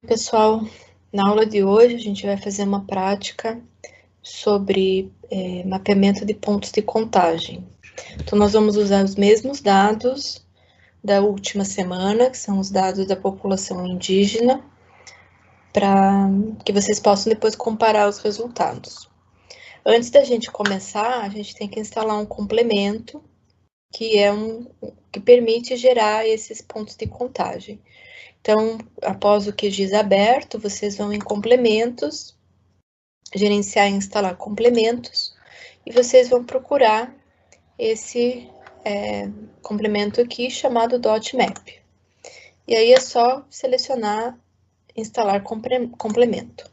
Pessoal, na aula de hoje a gente vai fazer uma prática sobre mapeamento de pontos de contagem. Então, nós vamos usar os mesmos dados da última semana, que são os dados da população indígena, para que vocês possam depois comparar os resultados. Antes da gente começar, a gente tem que instalar um complemento, que permite gerar esses pontos de contagem. Então, após o QGIS aberto, vocês vão em complementos, gerenciar e instalar complementos, e vocês vão procurar esse complemento aqui chamado .map. E aí é só selecionar instalar complemento.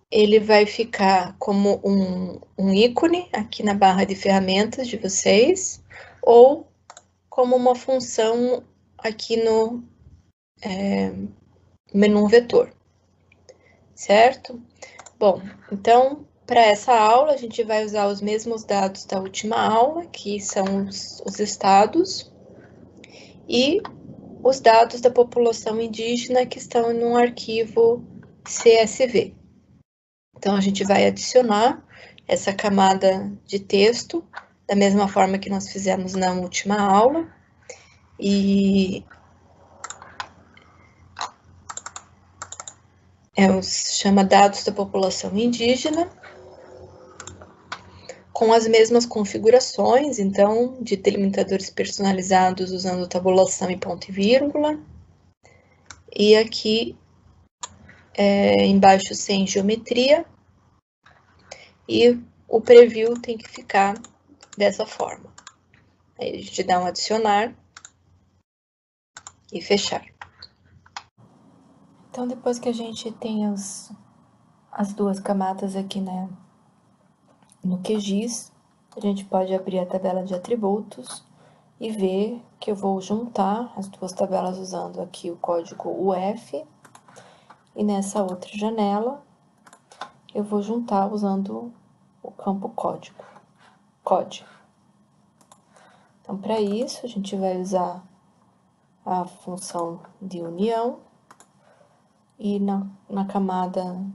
Ele vai ficar como um ícone aqui na barra de ferramentas de vocês, ou como uma função aqui no menu vetor, certo? Bom, então, para essa aula, a gente vai usar os mesmos dados da última aula, que são os estados, e os dados da população indígena que estão num arquivo CSV. Então, a gente vai adicionar essa camada de texto, da mesma forma que nós fizemos na última aula, e chama dados da população indígena, com as mesmas configurações, então, de delimitadores personalizados usando tabulação e ponto e vírgula. E aqui, embaixo, sem geometria. E o preview tem que ficar dessa forma. Aí a gente dá um adicionar e fechar. Então, depois que a gente tem as duas camadas aqui, né, no QGIS, a gente pode abrir a tabela de atributos e ver que eu vou juntar as duas tabelas usando aqui o código UF, e nessa outra janela eu vou juntar usando o campo código. Então, para isso, a gente vai usar a função de união, e na camada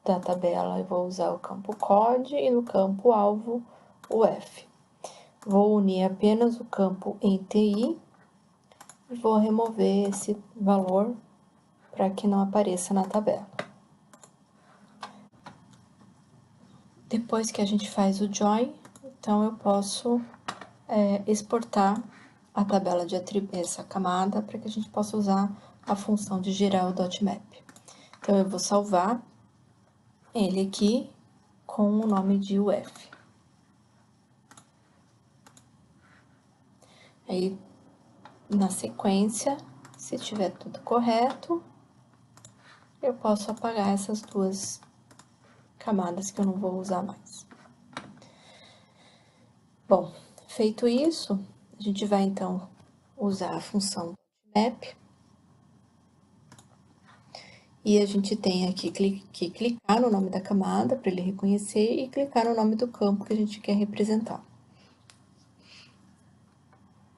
da tabela eu vou usar o campo code e no campo alvo UF. Vou unir apenas o campo em TI e vou remover esse valor para que não apareça na tabela. Depois que a gente faz o join, então eu posso exportar a tabela de essa camada para que a gente possa usar a função de gerar o .map. Então, eu vou salvar ele aqui com o nome de UF. Aí, na sequência, se tiver tudo correto, eu posso apagar essas duas camadas que eu não vou usar mais. Bom, feito isso, a gente vai, então, usar a função map. E a gente tem aqui que clicar no nome da camada para ele reconhecer e clicar no nome do campo que a gente quer representar.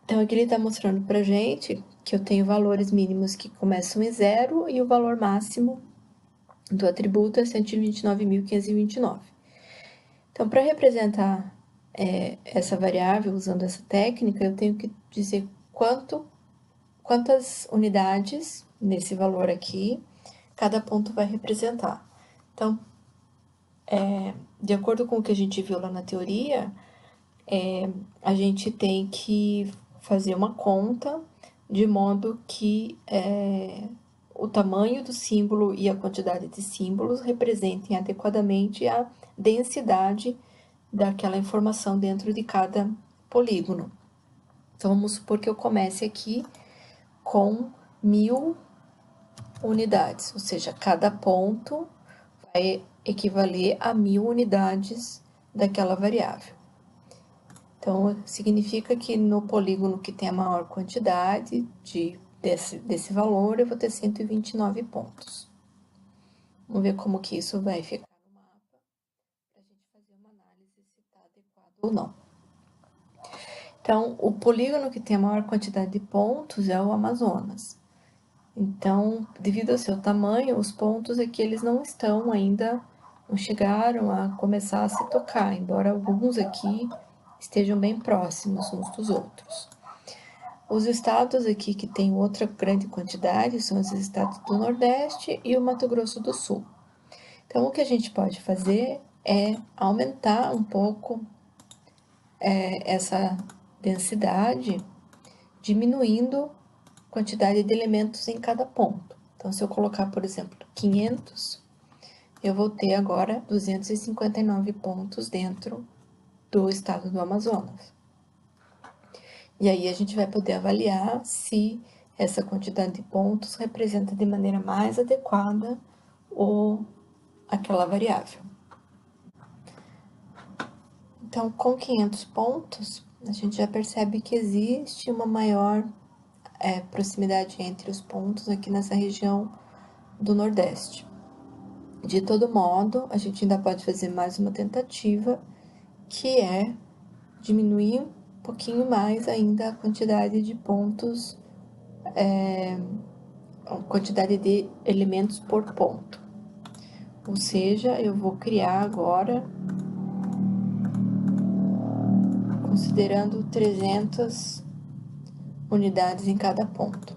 Então, aqui ele está mostrando para a gente que eu tenho valores mínimos que começam em 0 e o valor máximo do atributo é 129.529. Então, para representar essa variável usando essa técnica, eu tenho que dizer quantas unidades nesse valor aqui cada ponto vai representar. Então, de acordo com o que a gente viu lá na teoria, a gente tem que fazer uma conta de modo que o tamanho do símbolo e a quantidade de símbolos representem adequadamente a densidade daquela informação dentro de cada polígono. Então, vamos supor que eu comece aqui com 1000 unidades, ou seja, cada ponto vai equivaler a 1000 unidades daquela variável. Então, significa que no polígono que tem a maior quantidade desse valor, eu vou ter 129 pontos. Vamos ver como que isso vai ficar no mapa, para a gente fazer uma análise se está adequado ou não. Então, o polígono que tem a maior quantidade de pontos é o Amazonas. Então, devido ao seu tamanho, os pontos aqui eles não estão ainda, não chegaram a começar a se tocar, embora alguns aqui estejam bem próximos uns dos outros. Os estados aqui que tem outra grande quantidade são os estados do Nordeste e o Mato Grosso do Sul. Então, o que a gente pode fazer é aumentar um pouco essa densidade, diminuindo a quantidade de elementos em cada ponto. Então, se eu colocar, por exemplo, 500, eu vou ter agora 259 pontos dentro do estado do Amazonas. E aí a gente vai poder avaliar se essa quantidade de pontos representa de maneira mais adequada ou aquela variável. Então, com 500 pontos, a gente já percebe que existe uma maior proximidade entre os pontos aqui nessa região do Nordeste. De todo modo, a gente ainda pode fazer mais uma tentativa, que é diminuir um pouquinho mais ainda a quantidade de pontos, a quantidade de elementos por ponto. Ou seja, eu vou criar agora, considerando 300 unidades em cada ponto.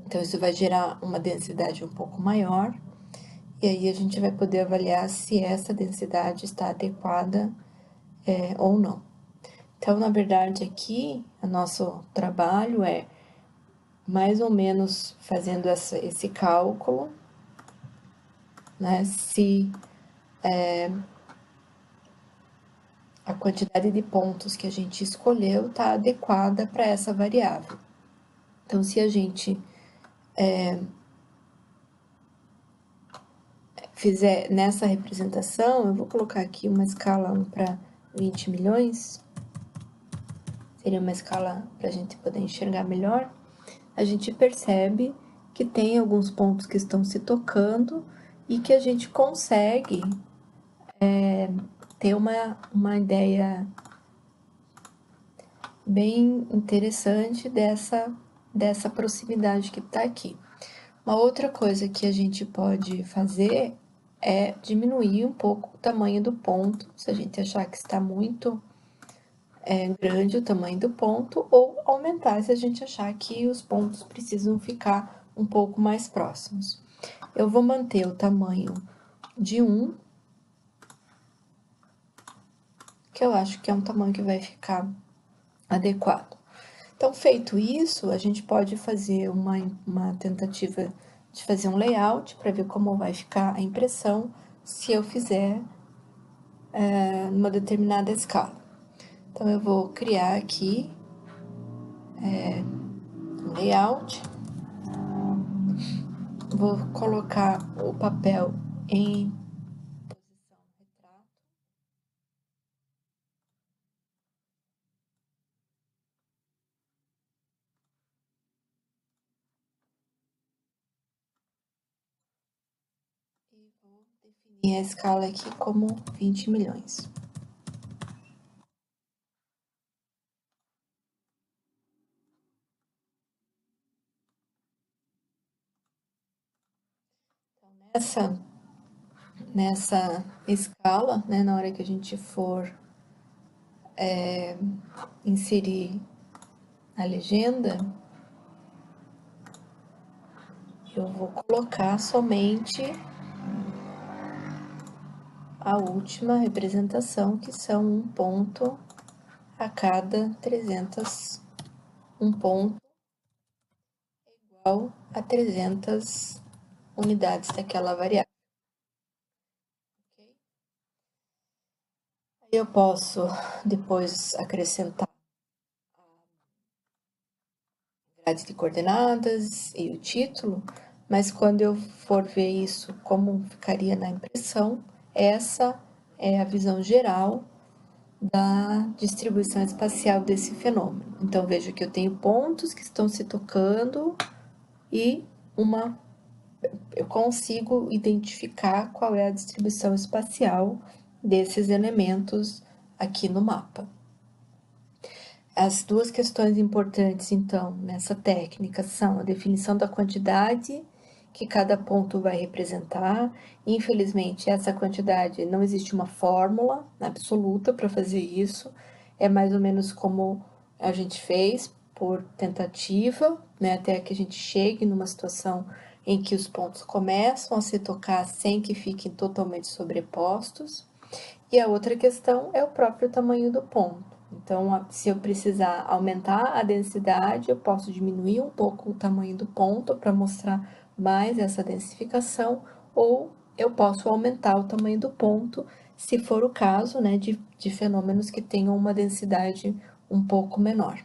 Então, isso vai gerar uma densidade um pouco maior, e aí a gente vai poder avaliar se essa densidade está adequada ou não. Então, na verdade, aqui, o nosso trabalho é mais ou menos fazendo esse cálculo, né? Se a quantidade de pontos que a gente escolheu está adequada para essa variável. Então, se a gente fizer nessa representação, eu vou colocar aqui uma escala 1 para 20 milhões, seria uma escala para a gente poder enxergar melhor. A gente percebe que tem alguns pontos que estão se tocando e que a gente consegue ter uma ideia bem interessante dessa proximidade que está aqui. Uma outra coisa que a gente pode fazer é diminuir um pouco o tamanho do ponto, se a gente achar que está muito grande o tamanho do ponto, ou aumentar se a gente achar que os pontos precisam ficar um pouco mais próximos. Eu vou manter o tamanho de 1, que eu acho que é um tamanho que vai ficar adequado. Então, feito isso, a gente pode fazer uma tentativa de fazer um layout para ver como vai ficar a impressão se eu fizer numa determinada escala. Então, eu vou criar aqui um layout, vou colocar o papel em posição retrato. E vou definir a escala aqui como 20 milhões. Então, nessa escala, né, na hora que a gente for inserir a legenda, eu vou colocar somente a última representação, que são um ponto a cada 300, um ponto igual a 300 unidades daquela variável. Okay? Aí eu posso depois acrescentar a grade de coordenadas e o título, mas quando eu for ver isso como ficaria na impressão, essa é a visão geral da distribuição espacial desse fenômeno. Então, veja que eu tenho pontos que estão se tocando e eu consigo identificar qual é a distribuição espacial desses elementos aqui no mapa. As duas questões importantes, então, nessa técnica são a definição da quantidade que cada ponto vai representar. Infelizmente, essa quantidade não existe uma fórmula absoluta para fazer isso. É mais ou menos como a gente fez, por tentativa, né, até que a gente chegue numa situação em que os pontos começam a se tocar sem que fiquem totalmente sobrepostos. E a outra questão é o próprio tamanho do ponto. Então, se eu precisar aumentar a densidade, eu posso diminuir um pouco o tamanho do ponto para mostrar mais essa densificação, ou eu posso aumentar o tamanho do ponto, se for o caso, né, de fenômenos que tenham uma densidade um pouco menor.